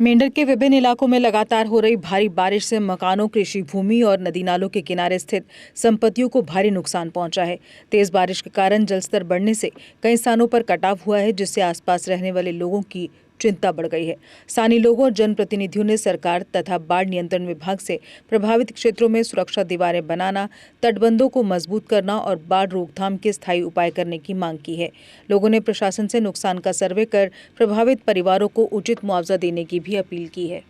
मेंढर के विभिन्न इलाकों में लगातार हो रही भारी बारिश से मकानों, कृषि भूमि और नदी नालों के किनारे स्थित संपत्तियों को भारी नुकसान पहुंचा है। तेज बारिश के कारण जलस्तर बढ़ने से कई स्थानों पर कटाव हुआ है, जिससे आसपास रहने वाले लोगों की चिंता बढ़ गई है। स्थानीय लोगों और जनप्रतिनिधियों ने सरकार तथा बाढ़ नियंत्रण विभाग से प्रभावित क्षेत्रों में सुरक्षा दीवारें बनाना, तटबंधों को मजबूत करना और बाढ़ रोकथाम के स्थायी उपाय करने की मांग की है। लोगों ने प्रशासन से नुकसान का सर्वे कर प्रभावित परिवारों को उचित मुआवजा देने की भी अपील की है।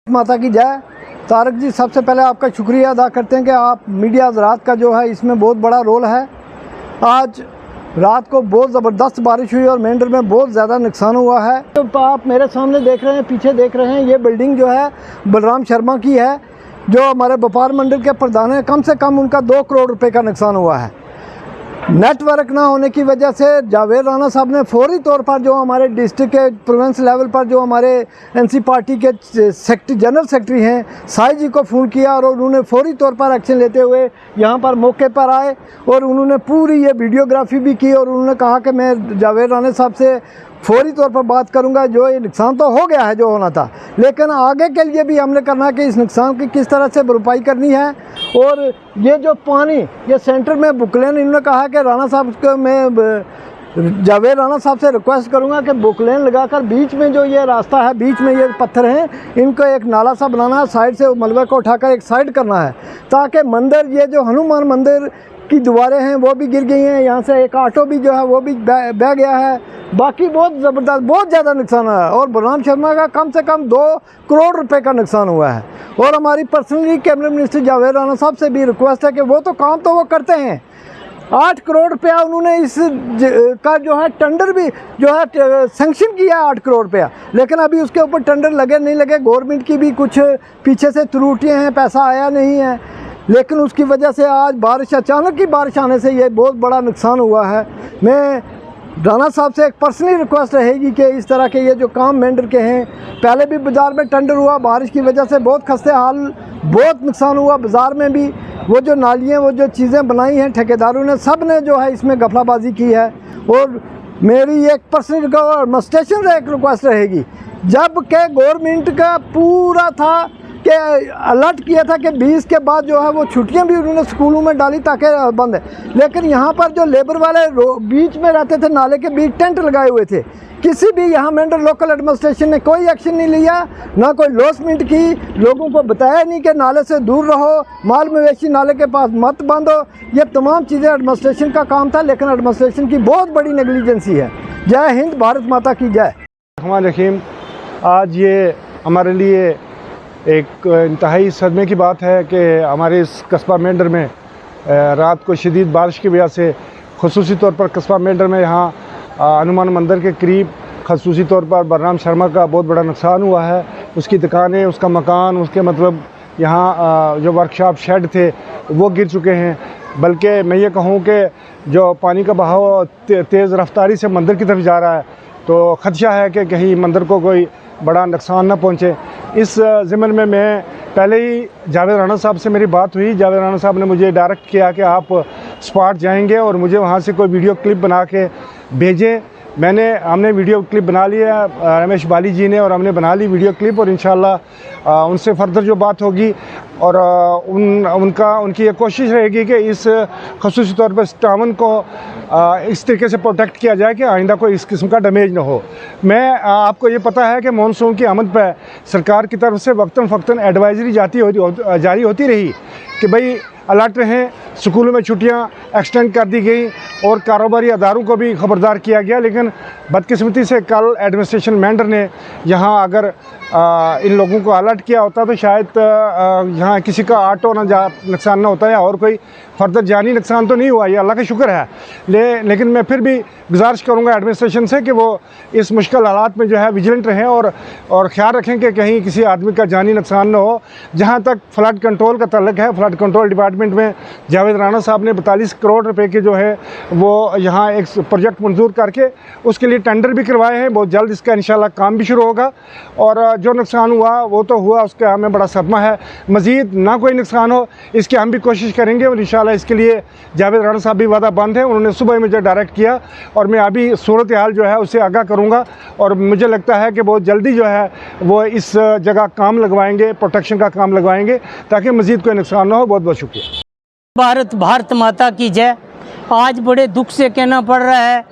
माता की जय। तारक जी, सबसे पहले आपका शुक्रिया अदा करते हैं कि आप मीडिया हज़रात का जो है इसमें बहुत बड़ा रोल है। आज रात को बहुत ज़बरदस्त बारिश हुई और मेंढर में बहुत ज़्यादा नुकसान हुआ है। तो आप मेरे सामने देख रहे हैं, पीछे देख रहे हैं, ये बिल्डिंग जो है बलराम शर्मा की है, जो हमारे व्यापार मंडल के प्रधान हैं। कम से कम उनका 2 करोड़ रुपए का नुकसान हुआ है। नेटवर्क ना होने की वजह से जावेद राणा साहब ने फौरी तौर पर जो हमारे डिस्ट्रिक्ट के प्रोविंस लेवल पर जो हमारे एनसी पार्टी के जनरल सेक्रेटरी हैं साई जी को फ़ोन किया और उन्होंने फौरी तौर पर एक्शन लेते हुए यहाँ पर मौके पर आए और उन्होंने पूरी ये वीडियोग्राफी भी की और उन्होंने कहा कि मैं जावेद राणा साहब से फौरी तौर पर बात करूंगा। जो ये नुकसान तो हो गया है जो होना था, लेकिन आगे के लिए भी हमने करना है कि इस नुकसान की किस तरह से भरपाई करनी है। और ये जो पानी ये सेंटर में बुकलेन, इन्होंने कहा कि राणा साहब को मैं जावेद राणा साहब से रिक्वेस्ट करूंगा कि बुकलेन लगाकर बीच में जो ये रास्ता है, बीच में ये पत्थर हैं, इनको एक नाला सा बनाना है, साइड से मलबे को उठाकर एक साइड करना है, ताकि मंदिर, ये जो हनुमान मंदिर की दीवारें हैं वो भी गिर गई हैं, यहाँ से एक ऑटो भी जो है वो भी बह गया है। बाकी बहुत ज़बरदस्त, बहुत ज़्यादा नुकसान हुआ है और बलराम शर्मा का कम से कम 2 करोड़ रुपए का नुकसान हुआ है। और हमारी personally cabinet minister Javed Rana साहब से भी रिक्वेस्ट है कि वो तो काम तो वो करते हैं। 8 करोड़ रुपया उन्होंने इस का जो है टेंडर भी जो है सैंक्शन किया है 8 करोड़ रुपया, लेकिन अभी उसके ऊपर टेंडर लगे नहीं लगे। गवर्नमेंट की भी कुछ पीछे से त्रुटियाँ हैं, पैसा आया नहीं है, लेकिन उसकी वजह से आज बारिश, अचानक की बारिश आने से ये बहुत बड़ा नुकसान हुआ है। मैं राणा साहब से एक पर्सनली रिक्वेस्ट रहेगी कि इस तरह के ये जो काम मेंढर के हैं, पहले भी बाज़ार में टेंडर हुआ, बारिश की वजह से बहुत खस्ते हाल, बहुत नुकसान हुआ बाज़ार में भी। वो जो नालियाँ, वो जो चीज़ें बनाई हैं ठेकेदारों ने, सब ने जो है इसमें गफलाबाजी की है। और मेरी एक पर्सनल एडमिनिस्ट्रेशन से एक रिक्वेस्ट रहेगी, जब के गवर्नमेंट का पूरा था कि अलर्ट किया था कि 20 के बाद जो है वो छुट्टियां भी उन्होंने स्कूलों में डाली ताकि बंद है, लेकिन यहाँ पर जो लेबर वाले बीच में रहते थे, नाले के बीच टेंट लगाए हुए थे, किसी भी यहाँ मेंढर लोकल एडमिनिस्ट्रेशन ने कोई एक्शन नहीं लिया, ना कोई लॉसमेंट की, लोगों को बताया नहीं कि नाले से दूर रहो, माल मवेशी नाले के पास मत बांधो। ये तमाम चीज़ें एडमिनिस्ट्रेशन का काम था, लेकिन एडमिनिस्ट्रेशन की बहुत बड़ी नेग्लिजेंसी है। जय हिंद, भारत माता की जय। रहमान रहीम। आज ये हमारे लिए एक इंतहाई सदमे की बात है कि हमारे इस कस्बा मेंढर में रात को शदीद बारिश की वजह से, ख़ुसूसी तौर पर कस्बा मेंढर में यहाँ हनुमान मंदिर के करीब ख़ुसूसी तौर पर बलराम शर्मा का बहुत बड़ा नुकसान हुआ है। उसकी दुकानें, उसका मकान, उसके मतलब यहाँ जो वर्कशॉप शेड थे वो गिर चुके हैं। बल्कि मैं ये कहूँ कि जो पानी का बहाव तेज़ रफ्तारी से मंदिर की तरफ जा रहा है, तो ख़दशा है कि कहीं मंदिर को कोई बड़ा नुकसान न पहुँचे। इस ज़िम्मन में मैं पहले ही जावेद राणा साहब से मेरी बात हुई। जावेद राणा साहब ने मुझे डायरेक्ट किया कि आप स्पॉट जाएंगे और मुझे वहाँ से कोई वीडियो क्लिप बना के भेजें। हमने वीडियो क्लिप बना लिया, रमेश बाली जी ने, और हमने बना ली वीडियो क्लिप, और इंशाल्लाह उनसे फर्दर जो बात होगी और उनकी ये कोशिश रहेगी कि इस ख़ुसूसी तौर पर इस टावन को इस तरीके से प्रोटेक्ट किया जाए कि आइंदा कोई इस किस्म का डैमेज ना हो। आपको ये पता है कि मानसून की आमद पर सरकार की तरफ से वक्तन फ़क्तन एडवाइजरी जारी होती रही कि भाई अलर्ट रहें, स्कूलों में छुट्टियां एक्सटेंड कर दी गई और कारोबारी अदारों को भी खबरदार किया गया। लेकिन बदकिस्मती से कल एडमिनिस्ट्रेशन मेंढर ने यहाँ अगर इन लोगों को अलर्ट किया होता तो शायद यहाँ किसी का ऑटो नुकसान ना होता है और कोई फर्दर जानी नुकसान तो नहीं हुआ, ये अल्लाह का शुक्र है। लेकिन मैं फिर भी गुजारिश करूँगा एडमिनिस्ट्रेशन से कि वो इस मुश्किल हालात में जो है विजिलेंट रहें और ख्याल रखें कि कहीं किसी आदमी का जानी नुकसान ना हो। जहाँ तक फ्लड कंट्रोल का तल्लक है, फ्लड कंट्रोल डिपार्टमेंट में जावेद राणा साहब ने 42 करोड़ रुपए के जो है वो यहाँ एक प्रोजेक्ट मंजूर करके उसके लिए टेंडर भी करवाए हैं। बहुत जल्द इसका इंशाल्लाह काम भी शुरू होगा और जो नुकसान हुआ वो तो हुआ, उसका हमें बड़ा सदमा है। मज़ीद ना कोई नुकसान हो इसकी हम भी कोशिश करेंगे और इंशाल्लाह इंशाल्लाह इसके लिए जावेद राणा साहब भी वादाबंद हैं। उन्होंने सुबह मुझे डायरेक्ट किया और मैं अभी सूरत हाल जो है उसे आगाह करूँगा और मुझे लगता है कि बहुत जल्दी जो है वो इस जगह काम लगवाएंगे, प्रोटेक्शन का काम लगवाएंगे ताकि मज़ीद कोई नुकसान ना हो। बहुत बहुत शुक्रिया। भारत माता की जय। आज बड़े दुख से कहना पड़ रहा है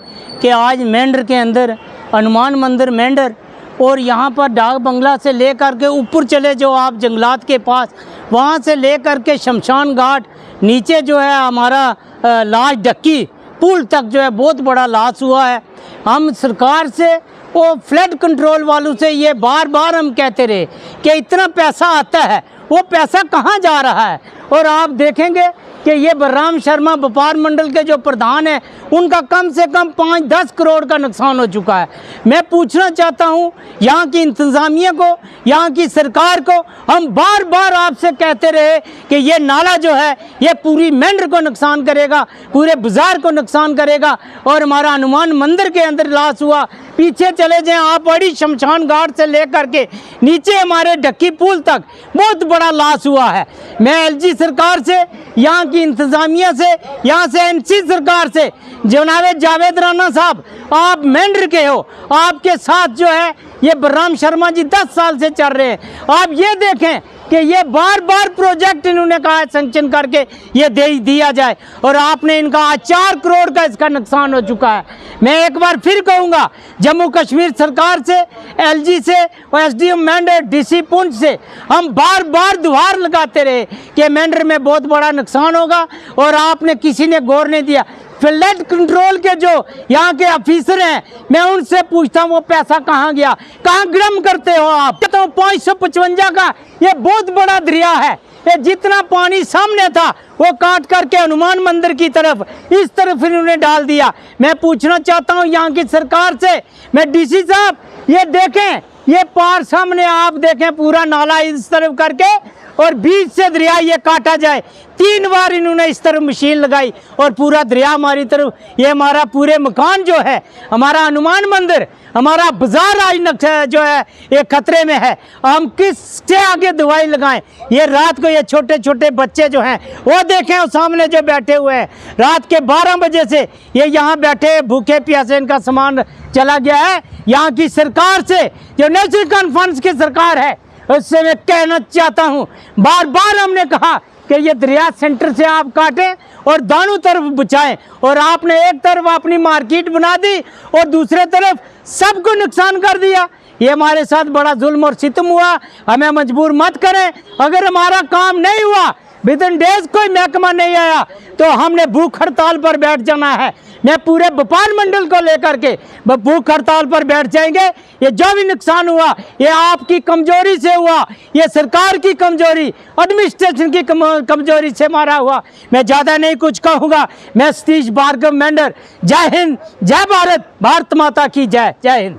कि आज मेंढर के अंदर हनुमान मंदिर मेंढर और यहाँ पर डाक बंगला से लेकर के ऊपर चले जो आप जंगलात के पास, वहाँ से लेकर के शमशान घाट नीचे जो है हमारा लाश डक्की पुल तक जो है बहुत बड़ा लॉस हुआ है। हम सरकार से वो फ्लड कंट्रोल वालों से ये बार बार हम कहते रहे कि इतना पैसा आता है, वो पैसा कहाँ जा रहा है। और आप देखेंगे कि ये बलराम शर्मा व्यापार मंडल के जो प्रधान हैं उनका कम से कम 5-10 करोड़ का नुकसान हो चुका है। मैं पूछना चाहता हूँ यहाँ की इंतज़ामिया को, यहाँ की सरकार को, हम बार बार आपसे कहते रहे कि ये नाला जो है ये पूरी मेंढर को नुकसान करेगा, पूरे बाज़ार को नुकसान करेगा। और हमारा हनुमान मंदिर के अंदर लॉस हुआ, पीछे चले जाएं आप बड़ी शमशान घाट से लेकर के नीचे हमारे डक्की पुल तक बहुत बड़ा लॉस हुआ है। मैं एलजी सरकार से, यहाँ की इंतज़ामिया से, यहाँ से एमसी सरकार से, जनाब जावेद राणा साहब आप मेंढर के हो, आपके साथ जो है ये बलराम शर्मा जी 10 साल से चल रहे हैं। आप ये देखें कि ये बार बार प्रोजेक्ट इन्होंने कहा है सैंक्शन करके ये दे दिया जाए और आपने इनका 4 करोड़ का इसका नुकसान हो चुका है। मैं एक बार फिर कहूँगा जम्मू कश्मीर सरकार से, एलजी से और एसडीएम मेंढर, डीसी पुंछ से हम बार बार दुहार लगाते रहे कि मेंढर में बहुत बड़ा नुकसान होगा और आपने किसी ने गौर नहीं दिया। फ्लड कंट्रोल के जो यहाँ के ऑफिसर हैं मैं उनसे पूछता हूँ वो पैसा कहाँ गया, कहाँ ग्रम करते हो आप। तो 555 का ये बहुत बड़ा दरिया है, ये जितना पानी सामने था वो काट करके हनुमान मंदिर की तरफ इस तरफ इन्होंने डाल दिया। मैं पूछना चाहता हूँ यहाँ की सरकार से, मैं डीसी साहब ये देखें, ये पार सामने आप देखें पूरा नाला इस तरफ करके और बीच से दरिया ये काटा जाए। 3 बार इन्होंने इस तरफ मशीन लगाई और पूरा दरिया हमारी तरफ, ये हमारा पूरे मकान जो है, हमारा हनुमान मंदिर, हमारा बाजार आज जो है ये खतरे में है। हम किससे आगे दवाई लगाएं। ये रात को ये छोटे छोटे बच्चे जो हैं वो देखें वो सामने जो बैठे हुए हैं, रात के 12 बजे से ये यहाँ बैठे भूखे प्यासे, इनका सामान चला गया है। यहाँ की सरकार से, जो नेशनल कॉन्फ्रेंस की सरकार है, उससे मैं कहना चाहता हूँ, बार बार हमने कहा कि ये दरिया सेंटर से आप काटें और दोनों तरफ बचाएं और आपने एक तरफ अपनी मार्केट बना दी और दूसरे तरफ सबको नुकसान कर दिया। ये हमारे साथ बड़ा जुल्म और सितम हुआ, हमें मजबूर मत करें। अगर हमारा काम नहीं हुआ, विद इन डेज कोई महकमा नहीं आया तो हमने भूख हड़ताल पर बैठ जाना है। मैं पूरे व्यापार मंडल को लेकर के भूख हड़ताल पर बैठ जाएंगे। ये जो भी नुकसान हुआ ये आपकी कमजोरी से हुआ, ये सरकार की कमजोरी, एडमिनिस्ट्रेशन की कमजोरी से मारा हुआ। मैं ज़्यादा नहीं कुछ कहूँगा। मैं सतीश भार्गव मेंढर, जय हिंद, जय भारत, भारत माता की जय। जय हिंद।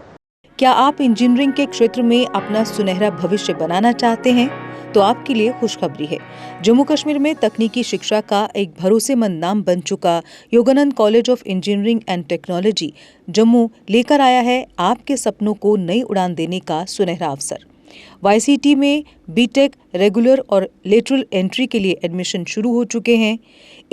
क्या आप इंजीनियरिंग के क्षेत्र में अपना सुनहरा भविष्य बनाना चाहते हैं? तो आपके लिए खुशखबरी है। जम्मू कश्मीर में तकनीकी शिक्षा का एक भरोसेमंद नाम बन चुका Yogananda college of engineering and technology Jammu लेकर आया है आपके सपनों को नई उड़ान देने का सुनहरा अवसर। YCT में बीटेक रेगुलर और लेटरल एंट्री के लिए एडमिशन शुरू हो चुके हैं।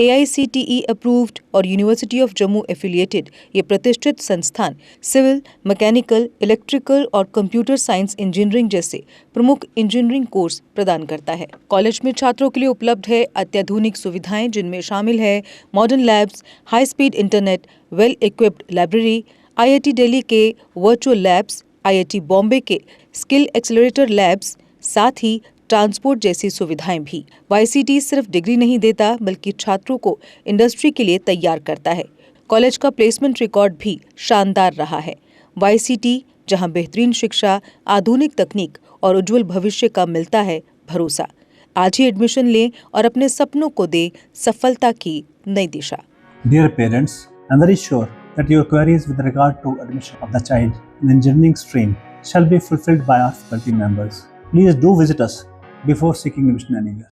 AICTE अप्रूव्ड और यूनिवर्सिटी ऑफ जम्मू एफिलिएटेड ये प्रतिष्ठित संस्थान सिविल, मैकेनिकल, इलेक्ट्रिकल और कंप्यूटर साइंस इंजीनियरिंग जैसे प्रमुख इंजीनियरिंग कोर्स प्रदान करता है। कॉलेज में छात्रों के लिए उपलब्ध है अत्याधुनिक सुविधाएं, जिनमें शामिल है modern labs, high speed internet, well equipped library, IIT Delhi के वर्चुअल लैब्स, IIT बॉम्बे के स्किल एक्सेलरेटर लैब्स, साथ ही ट्रांसपोर्ट जैसी सुविधाएं भी। YCT सिर्फ डिग्री नहीं देता बल्कि छात्रों को इंडस्ट्री के लिए तैयार करता है। कॉलेज का प्लेसमेंट रिकॉर्ड भी शानदार रहा है। YCT जहां बेहतरीन शिक्षा, आधुनिक तकनीक और उज्जवल भविष्य का मिलता है भरोसा। आज ही एडमिशन लें और अपने सपनों को दे सफलता की नई दिशा। Dear parents, I am very sure that your queries with regard to admission of the child in the engineering stream shall be fulfilled by our faculty members. Please do visit us before seeking admission anywhere.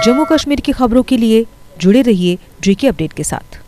Jammu Kashmir की खबरों के लिए जुड़े रहिए GK update के साथ।